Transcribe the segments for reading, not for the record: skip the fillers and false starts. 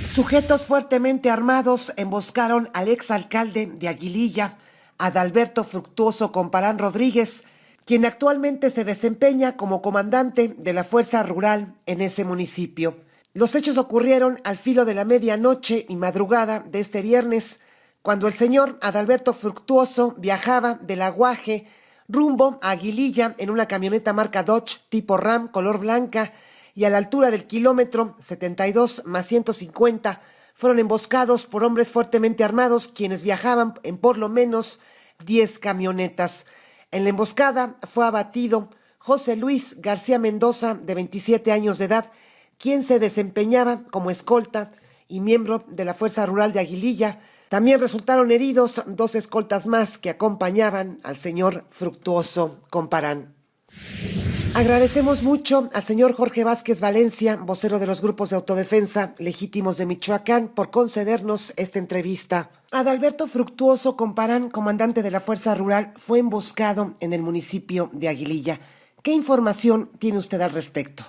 Sujetos fuertemente armados emboscaron al exalcalde de Aguililla, Adalberto Fructuoso Comparán Rodríguez, quien actualmente se desempeña como comandante de la Fuerza Rural en ese municipio. Los hechos ocurrieron al filo de la medianoche y madrugada de este viernes, cuando el señor Adalberto Fructuoso viajaba del Aguaje rumbo a Aguililla en una camioneta marca Dodge tipo Ram color blanca, y a la altura del kilómetro 72 más 150 fueron emboscados por hombres fuertemente armados quienes viajaban en por lo menos 10 camionetas. En la emboscada fue abatido José Luis García Mendoza, de 27 años de edad, quien se desempeñaba como escolta y miembro de la Fuerza Rural de Aguililla. También resultaron heridos 2 escoltas más que acompañaban al señor Fructuoso Comparán. Agradecemos mucho al señor Jorge Vázquez Valencia, vocero de los grupos de autodefensa legítimos de Michoacán, por concedernos esta entrevista. Adalberto Fructuoso Comparán, comandante de la Fuerza Rural, fue emboscado en el municipio de Aguililla. ¿Qué información tiene usted al respecto?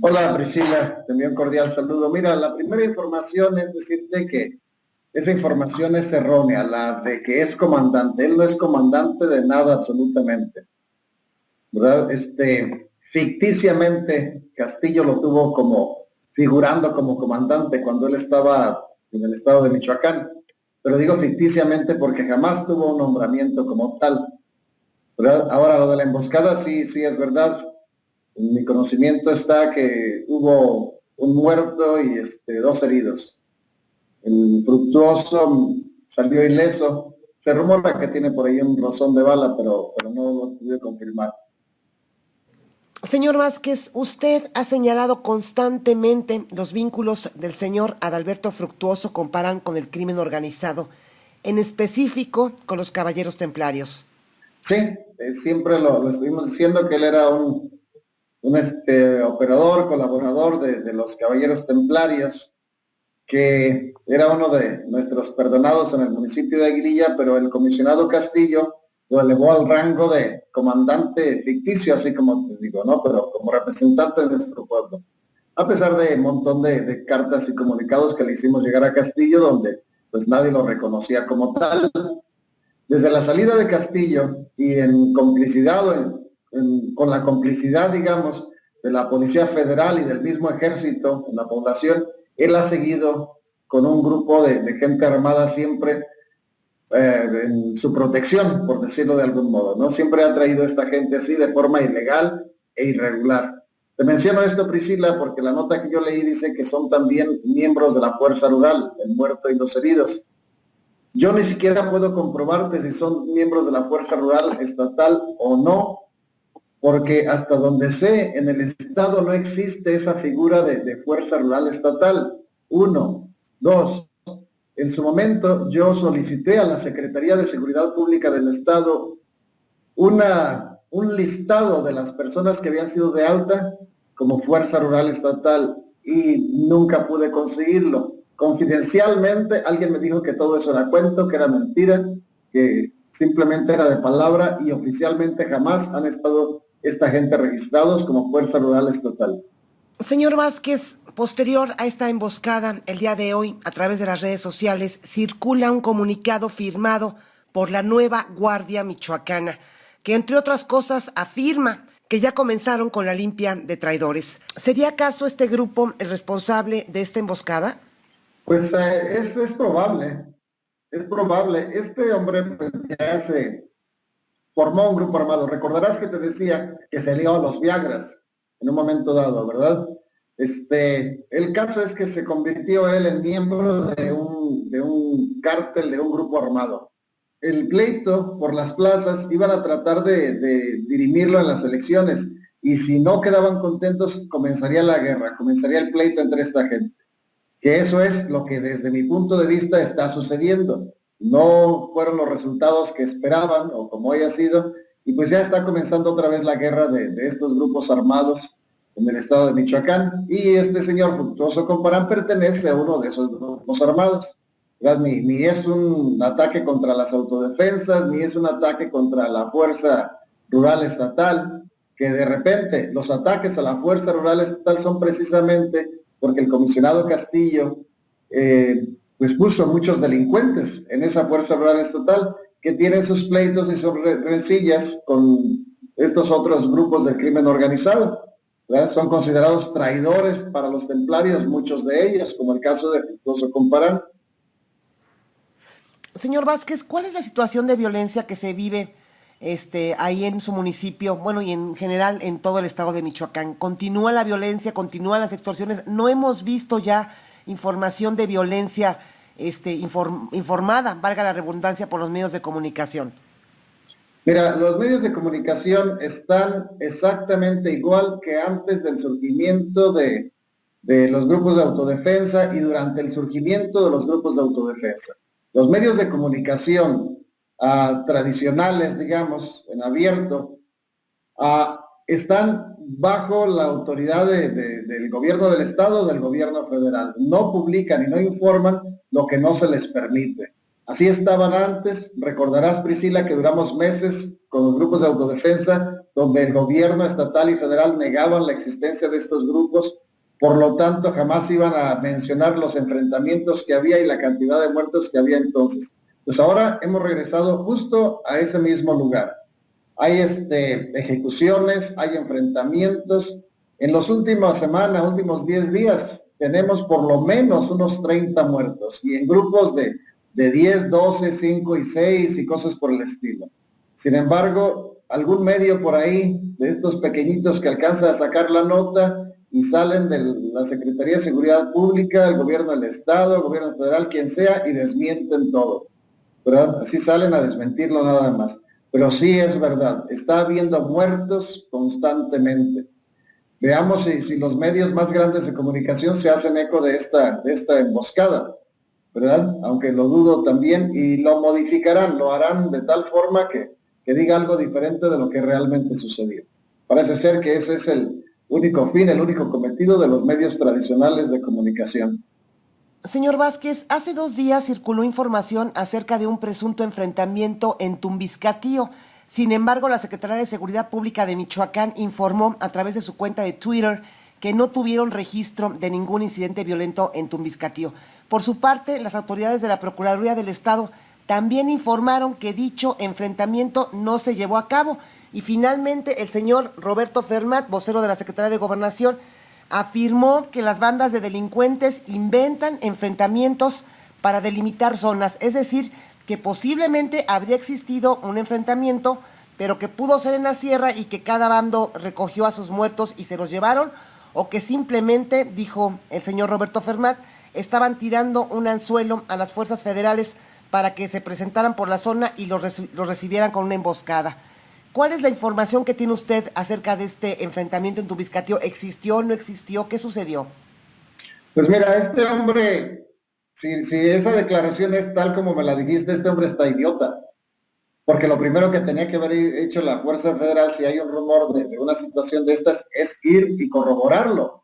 Hola Priscila, te envío un cordial saludo. Mira, la primera información es decirte que esa información es errónea, la de que es comandante. Él no es comandante de nada absolutamente, ¿verdad? Ficticiamente Castillo lo tuvo como figurando como comandante cuando él estaba en el estado de Michoacán, pero digo ficticiamente porque jamás tuvo un nombramiento como tal, ¿verdad? Ahora lo de la emboscada sí es verdad. En mi conocimiento está que hubo un muerto y 2 heridos. El Fructuoso salió ileso. Se rumora que tiene por ahí un rozón de bala, pero no lo pude confirmar. Señor Vázquez, usted ha señalado constantemente los vínculos del señor Adalberto Fructuoso Comparán con el crimen organizado, en específico con los Caballeros Templarios. Sí, siempre lo estuvimos diciendo que él era un operador, colaborador de los Caballeros Templarios, que era uno de nuestros perdonados en el municipio de Aguililla, pero el comisionado Castillo lo elevó al rango de comandante ficticio, así como te digo, ¿no? Pero como representante de nuestro pueblo. A pesar de un montón de cartas y comunicados que le hicimos llegar a Castillo, donde pues nadie lo reconocía como tal. Desde la salida de Castillo y en complicidad, con la complicidad, digamos, de la Policía Federal y del mismo Ejército en la población, él ha seguido con un grupo de gente armada siempre en su protección, por decirlo de algún modo, ¿no? Siempre ha traído a esta gente así de forma ilegal e irregular. Te menciono esto, Priscila, porque la nota que yo leí dice que son también miembros de la Fuerza Rural, el muerto y los heridos. Yo ni siquiera puedo comprobarte si son miembros de la Fuerza Rural estatal o no, porque hasta donde sé, en el estado no existe esa figura de Fuerza Rural estatal. 1. 2. En su momento yo solicité a la Secretaría de Seguridad Pública del Estado un listado de las personas que habían sido de alta como Fuerza Rural estatal y nunca pude conseguirlo. Confidencialmente alguien me dijo que todo eso era cuento, que era mentira, que simplemente era de palabra y oficialmente jamás han estado esta gente registrados como Fuerza Rural estatal. Señor Vázquez, posterior a esta emboscada, el día de hoy, a través de las redes sociales, circula un comunicado firmado por la nueva Guardia Michoacana, que entre otras cosas afirma que ya comenzaron con la limpia de traidores. ¿Sería acaso este grupo el responsable de esta emboscada? Pues es probable, es probable. Este hombre pues, ya se formó un grupo armado. Recordarás que te decía que se lió a los Viagras en un momento dado, ¿verdad? El caso es que se convirtió él en miembro de un cártel, de un grupo armado. El pleito por las plazas iban a tratar de dirimirlo en las elecciones y si no quedaban contentos comenzaría la guerra, comenzaría el pleito entre esta gente. Que eso es lo que desde mi punto de vista está sucediendo. No fueron los resultados que esperaban o como haya sido, y pues ya está comenzando otra vez la guerra de estos grupos armados en el estado de Michoacán, y este señor Fructuoso Comparán pertenece a uno de esos grupos armados. Ni es un ataque contra las autodefensas, ni es un ataque contra la Fuerza Rural Estatal, que de repente los ataques a la Fuerza Rural Estatal son precisamente porque el comisionado Castillo pues puso muchos delincuentes en esa Fuerza Rural Estatal que tienen sus pleitos y sus rencillas con estos otros grupos del crimen organizado, ¿verdad? Son considerados traidores para los templarios, muchos de ellos, como el caso de Fructuoso Comparán. Señor Vázquez, ¿cuál es la situación de violencia que se vive ahí en su municipio, bueno, y en general en todo el estado de Michoacán? ¿Continúa la violencia, continúan las extorsiones? No hemos visto ya información de violencia informada, valga la redundancia, por los medios de comunicación. Mira, los medios de comunicación están exactamente igual que antes del surgimiento de los grupos de autodefensa y durante el surgimiento de los grupos de autodefensa. Los medios de comunicación tradicionales, digamos, en abierto, están bajo la autoridad del gobierno del estado o del gobierno federal. No publican y no informan lo que no se les permite. Así estaban antes. Recordarás, Priscila, que duramos meses con los grupos de autodefensa donde el gobierno estatal y federal negaban la existencia de estos grupos. Por lo tanto, jamás iban a mencionar los enfrentamientos que había y la cantidad de muertos que había entonces. Pues ahora hemos regresado justo a ese mismo lugar. Hay ejecuciones, hay enfrentamientos. En las últimas semanas, últimos 10 días, tenemos por lo menos unos 30 muertos y en grupos de 10, 12, 5 y 6 y cosas por el estilo. Sin embargo, algún medio por ahí de estos pequeñitos que alcanza a sacar la nota y salen de la Secretaría de Seguridad Pública, el gobierno del estado, el gobierno federal, quien sea, y desmienten todo, ¿verdad? Así salen a desmentirlo nada más. Pero sí es verdad, está habiendo muertos constantemente. Veamos si los medios más grandes de comunicación se hacen eco de esta emboscada, ¿verdad? Aunque lo dudo también, y lo modificarán, lo harán de tal forma que diga algo diferente de lo que realmente sucedió. Parece ser que ese es el único fin, el único cometido de los medios tradicionales de comunicación. Señor Vázquez, hace 2 días circuló información acerca de un presunto enfrentamiento en Tumbiscatío. Sin embargo, la Secretaría de Seguridad Pública de Michoacán informó a través de su cuenta de Twitter que no tuvieron registro de ningún incidente violento en Tumbiscatío. Por su parte, las autoridades de la Procuraduría del Estado también informaron que dicho enfrentamiento no se llevó a cabo. Y finalmente, el señor Roberto Fermat, vocero de la Secretaría de Gobernación, afirmó que las bandas de delincuentes inventan enfrentamientos para delimitar zonas, es decir, que posiblemente habría existido un enfrentamiento, pero que pudo ser en la sierra y que cada bando recogió a sus muertos y se los llevaron, o que simplemente, dijo el señor Roberto Fermat, estaban tirando un anzuelo a las fuerzas federales para que se presentaran por la zona y los recibieran con una emboscada. ¿Cuál es la información que tiene usted acerca de este enfrentamiento en Tumbiscatío? ¿Existió, no existió? ¿Qué sucedió? Pues mira, este hombre, si esa declaración es tal como me la dijiste, este hombre está idiota. Porque lo primero que tenía que haber hecho la Fuerza Federal, si hay un rumor de una situación de estas, es ir y corroborarlo.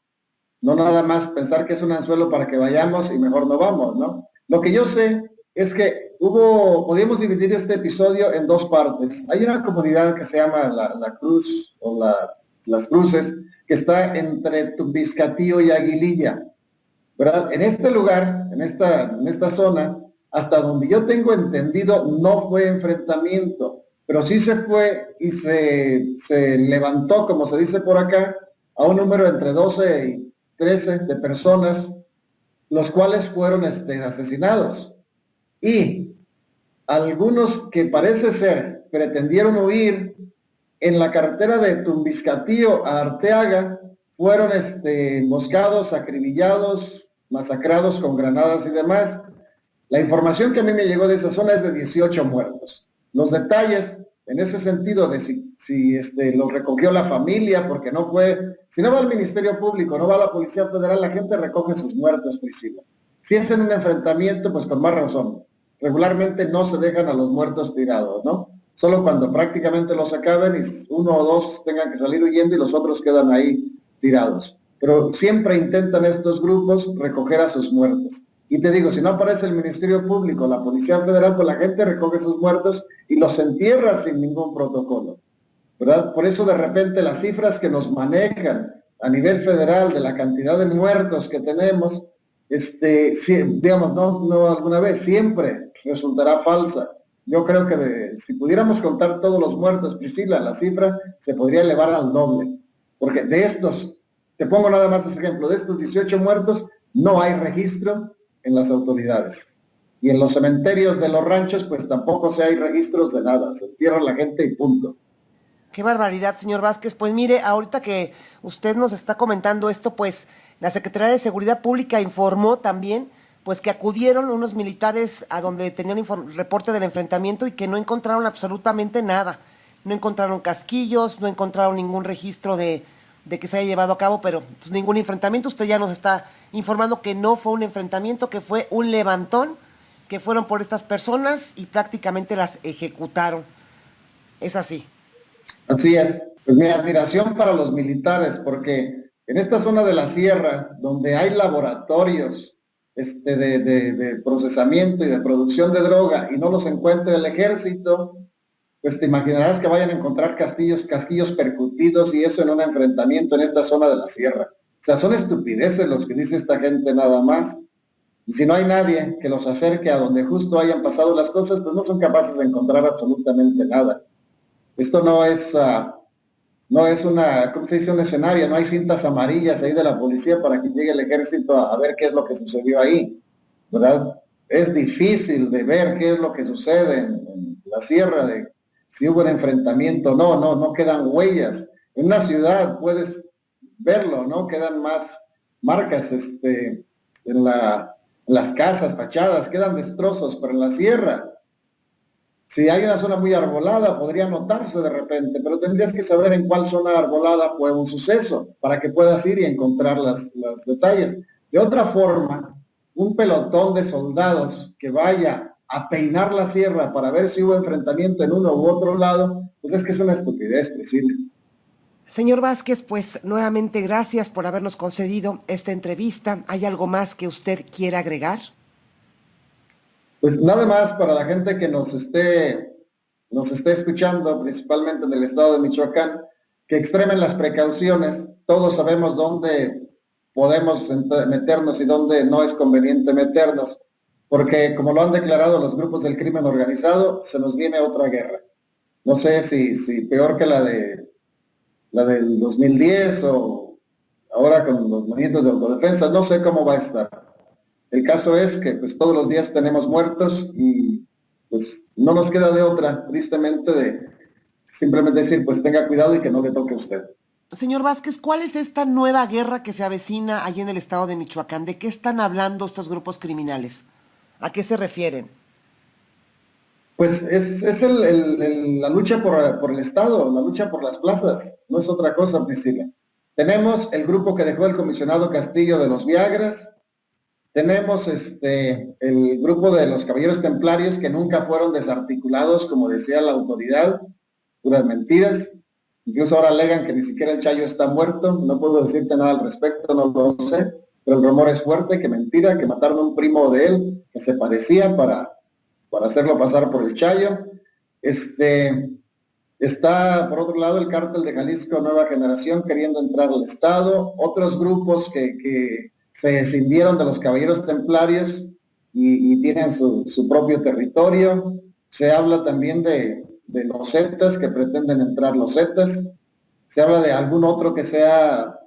No nada más pensar que es un anzuelo para que vayamos y mejor no vamos, ¿no? Lo que yo sé es que podíamos dividir este episodio en 2 partes. Hay una comunidad que se llama la Cruz, o las Cruces, que está entre Tumbiscatío y Aguililla, ¿verdad? En este lugar, en esta zona, hasta donde yo tengo entendido, no fue enfrentamiento, pero sí se fue y se levantó, como se dice por acá, a un número entre 12 y 13 de personas, los cuales fueron asesinados. Y algunos que parece ser pretendieron huir en la carretera de Tumbiscatío a Arteaga, fueron emboscados, acribillados, masacrados con granadas y demás. La información que a mí me llegó de esa zona es de 18 muertos. Los detalles, en ese sentido, de si los recogió la familia, porque no fue, si no va al Ministerio Público, no va a la Policía Federal, la gente recoge sus muertos, Priscila. Si es en un enfrentamiento, pues con más razón. Regularmente no se dejan a los muertos tirados, ¿no? Solo cuando prácticamente los acaben y 1 o 2 tengan que salir huyendo y los otros quedan ahí tirados. Pero siempre intentan estos grupos recoger a sus muertos. Y te digo, si no aparece el Ministerio Público, la Policía Federal, pues la gente recoge sus muertos y los entierra sin ningún protocolo, ¿verdad? Por eso de repente las cifras que nos manejan a nivel federal de la cantidad de muertos que tenemos, digamos, no alguna vez, siempre resultará falsa. Yo creo que si pudiéramos contar todos los muertos, Priscila, la cifra se podría elevar al doble. Porque de estos, te pongo nada más ese ejemplo, de estos 18 muertos, no hay registro en las autoridades. Y en los cementerios de los ranchos, pues tampoco hay registros de nada. Se entierra la gente y punto. Qué barbaridad, señor Vázquez. Pues mire, ahorita que usted nos está comentando esto, pues la Secretaría de Seguridad Pública informó también pues que acudieron unos militares a donde tenían reporte del enfrentamiento y que no encontraron absolutamente nada. No encontraron casquillos, no encontraron ningún registro de que se haya llevado a cabo, pero pues, ningún enfrentamiento. Usted ya nos está informando que no fue un enfrentamiento, que fue un levantón, que fueron por estas personas y prácticamente las ejecutaron. Es así. Así es. Pues mi admiración para los militares, porque en esta zona de la sierra, donde hay laboratorios de procesamiento y de producción de droga y no los encuentra el ejército, pues te imaginarás que vayan a encontrar casquillos percutidos y eso en un enfrentamiento en esta zona de la sierra. O sea, son estupideces los que dice esta gente nada más. Y si no hay nadie que los acerque a donde justo hayan pasado las cosas, pues no son capaces de encontrar absolutamente nada. Esto no es ¿cómo se dice? Un escenario, no hay cintas amarillas ahí de la policía para que llegue el ejército a ver qué es lo que sucedió ahí, ¿verdad? Es difícil de ver qué es lo que sucede en la sierra, de si hubo un enfrentamiento, no quedan huellas. En una ciudad puedes verlo, ¿no? Quedan más marcas en las casas, fachadas, quedan destrozos, pero en la sierra, si hay una zona muy arbolada, podría notarse de repente, pero tendrías que saber en cuál zona arbolada fue un suceso para que puedas ir y encontrar los detalles. De otra forma, un pelotón de soldados que vaya a peinar la sierra para ver si hubo enfrentamiento en uno u otro lado, pues es que es una estupidez, Priscila. Señor Vázquez, pues nuevamente gracias por habernos concedido esta entrevista. ¿Hay algo más que usted quiera agregar? Pues nada más para la gente que nos esté escuchando, principalmente en el estado de Michoacán, que extremen las precauciones. Todos sabemos dónde podemos meternos y dónde no es conveniente meternos, porque como lo han declarado los grupos del crimen organizado, se nos viene otra guerra. No sé si peor que la del 2010 o ahora con los movimientos de autodefensa, no sé cómo va a estar. El caso es que pues todos los días tenemos muertos y pues no nos queda de otra, tristemente, de simplemente decir pues tenga cuidado y que no le toque a usted. Señor Vázquez, ¿cuál es esta nueva guerra que se avecina allí en el estado de Michoacán? ¿De qué están hablando estos grupos criminales? ¿A qué se refieren? Pues es la lucha por el Estado, la lucha por las plazas, no es otra cosa, Priscila. Tenemos el grupo que dejó el comisionado Castillo de los Viagras, tenemos el grupo de los Caballeros Templarios que nunca fueron desarticulados, como decía la autoridad, puras mentiras. Incluso ahora alegan que ni siquiera el Chayo está muerto. No puedo decirte nada al respecto, no lo sé, pero el rumor es fuerte, que mentira, que mataron a un primo de él que se parecía para hacerlo pasar por el Chayo. Está, por otro lado, el cártel de Jalisco Nueva Generación queriendo entrar al Estado. Otros grupos que se escindieron de los Caballeros Templarios y tienen su propio territorio. Se habla también de los Zetas, que pretenden entrar los Zetas. Se habla de algún otro que se ha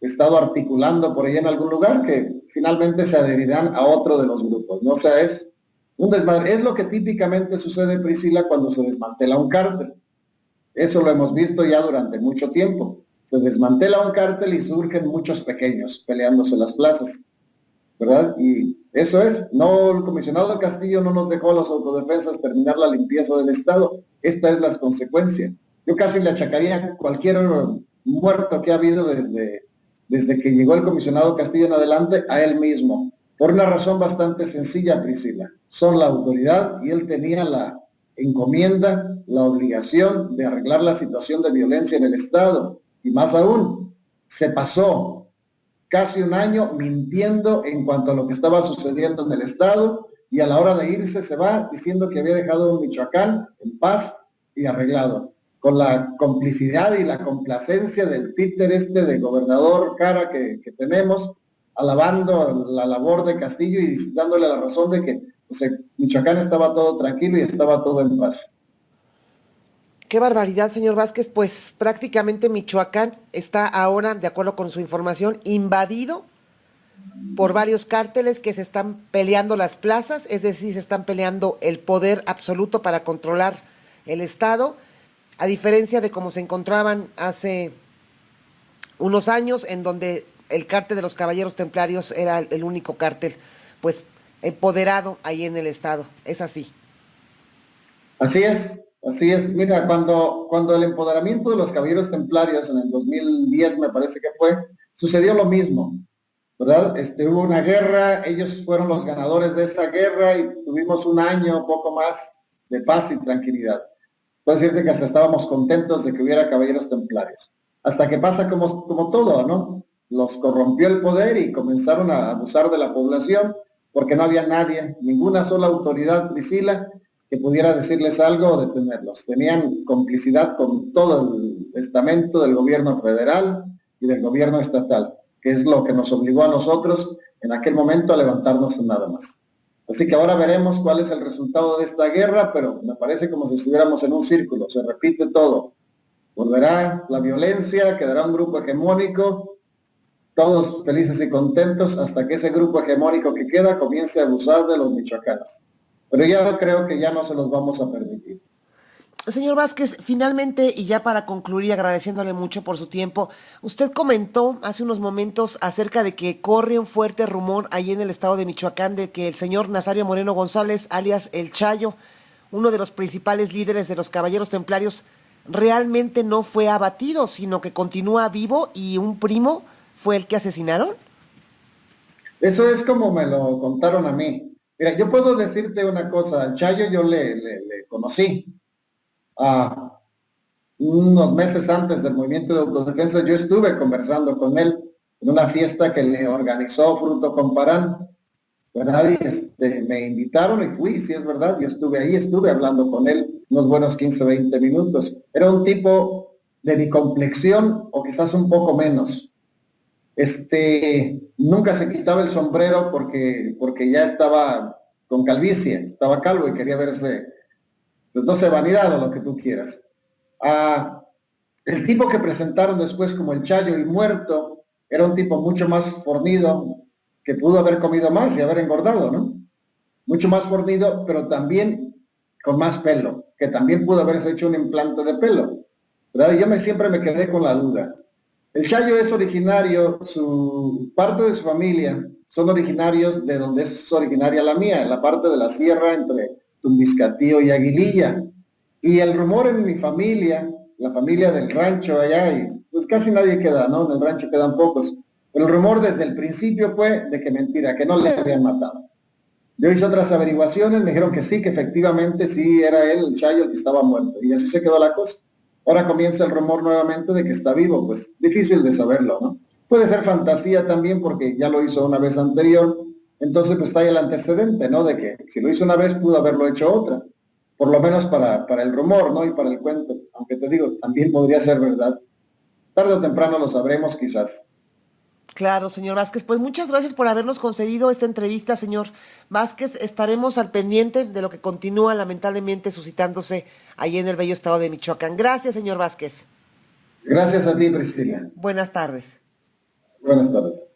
estado articulando por ahí en algún lugar, que finalmente se adherirán a otro de los grupos, ¿no? O sea, es un desmadre. Es lo que típicamente sucede, Priscila, cuando se desmantela un cártel. Eso lo hemos visto ya durante mucho tiempo. Se desmantela un cártel y surgen muchos pequeños peleándose las plazas, ¿verdad? Y eso es, no, el comisionado Castillo no nos dejó a los autodefensas terminar la limpieza del Estado. Esta es la consecuencia. Yo casi le achacaría cualquier muerto que ha habido desde que llegó el comisionado Castillo en adelante a él mismo, por una razón bastante sencilla, Priscila. Son la autoridad y él tenía la encomienda, la obligación de arreglar la situación de violencia en el Estado. Y más aún, se pasó casi un año mintiendo en cuanto a lo que estaba sucediendo en el Estado, y a la hora de irse se va diciendo que había dejado un Michoacán en paz y arreglado, con la complicidad y la complacencia del títer de gobernador cara que tenemos, alabando la labor de Castillo y dándole la razón de que pues, Michoacán estaba todo tranquilo y estaba todo en paz. Qué barbaridad, señor Vázquez. Pues prácticamente Michoacán está ahora, de acuerdo con su información, invadido por varios cárteles que se están peleando las plazas, es decir, se están peleando el poder absoluto para controlar el Estado, a diferencia de cómo se encontraban hace unos años, en donde el cártel de los Caballeros Templarios era el único cártel, pues, empoderado ahí en el Estado. Es así. Así es, así es. Mira, cuando el empoderamiento de los Caballeros Templarios en el 2010, me parece que fue, sucedió lo mismo, ¿verdad? Hubo una guerra, ellos fueron los ganadores de esa guerra y tuvimos un año, poco más, de paz y tranquilidad. Puedo decirte que hasta estábamos contentos de que hubiera Caballeros Templarios. Hasta que pasa como todo, ¿no? Los corrompió el poder y comenzaron a abusar de la población porque no había nadie, ninguna sola autoridad, Priscila, que pudiera decirles algo o detenerlos. Tenían complicidad con todo el estamento del gobierno federal y del gobierno estatal, que es lo que nos obligó a nosotros en aquel momento a levantarnos nada más. Así que ahora veremos cuál es el resultado de esta guerra, pero me parece como si estuviéramos en un círculo, se repite todo. Volverá la violencia, quedará un grupo hegemónico, todos felices y contentos hasta que ese grupo hegemónico que queda comience a abusar de los michoacanos. Pero ya creo que ya no se los vamos a permitir. Señor Vázquez, finalmente, y ya para concluir, agradeciéndole mucho por su tiempo, usted comentó hace unos momentos acerca de que corre un fuerte rumor ahí en el estado de Michoacán de que el señor Nazario Moreno González, alias El Chayo, uno de los principales líderes de los Caballeros Templarios, realmente no fue abatido, sino que continúa vivo y un primo fue el que asesinaron. Eso es como me lo contaron a mí. Mira, yo puedo decirte una cosa, al Chayo yo le conocí. Unos meses antes del movimiento de autodefensa, yo estuve conversando con él en una fiesta que le organizó Fruto Comparán, ¿verdad? Y me invitaron y fui, sí es verdad, yo estuve ahí, estuve hablando con él unos buenos 15, 20 minutos. Era un tipo de mi complexión o quizás un poco menos. Nunca se quitaba el sombrero porque ya estaba con calvicie, estaba calvo y quería verse, pues no sé, vanidad o lo que tú quieras. El tipo que presentaron después como el Chayo y muerto era un tipo mucho más fornido, que pudo haber comido más y haber engordado, ¿no? Mucho más fornido, pero también con más pelo, que también pudo haberse hecho un implante de pelo, ¿verdad? Y yo siempre me quedé con la duda. El Chayo es originario, parte de su familia son originarios de donde es originaria la mía, en la parte de la sierra entre Tumbiscatío y Aguililla. Y el rumor en mi familia, la familia del rancho allá, y pues casi nadie queda, ¿no? En el rancho quedan pocos. Pero el rumor desde el principio fue de que mentira, que no le habían matado. Yo hice otras averiguaciones, me dijeron que sí, que efectivamente sí era él, el Chayo, el que estaba muerto. Y así se quedó la cosa. Ahora comienza el rumor nuevamente de que está vivo, pues difícil de saberlo, ¿no? Puede ser fantasía también porque ya lo hizo una vez anterior, entonces pues está ahí el antecedente, ¿no? De que si lo hizo una vez pudo haberlo hecho otra, por lo menos para el rumor, ¿no? Y para el cuento, aunque te digo, también podría ser verdad. Tarde o temprano lo sabremos quizás. Claro, señor Vázquez. Pues muchas gracias por habernos concedido esta entrevista, señor Vázquez. Estaremos al pendiente de lo que continúa lamentablemente suscitándose ahí en el bello estado de Michoacán. Gracias, señor Vázquez. Gracias a ti, Priscila. Buenas tardes. Buenas tardes.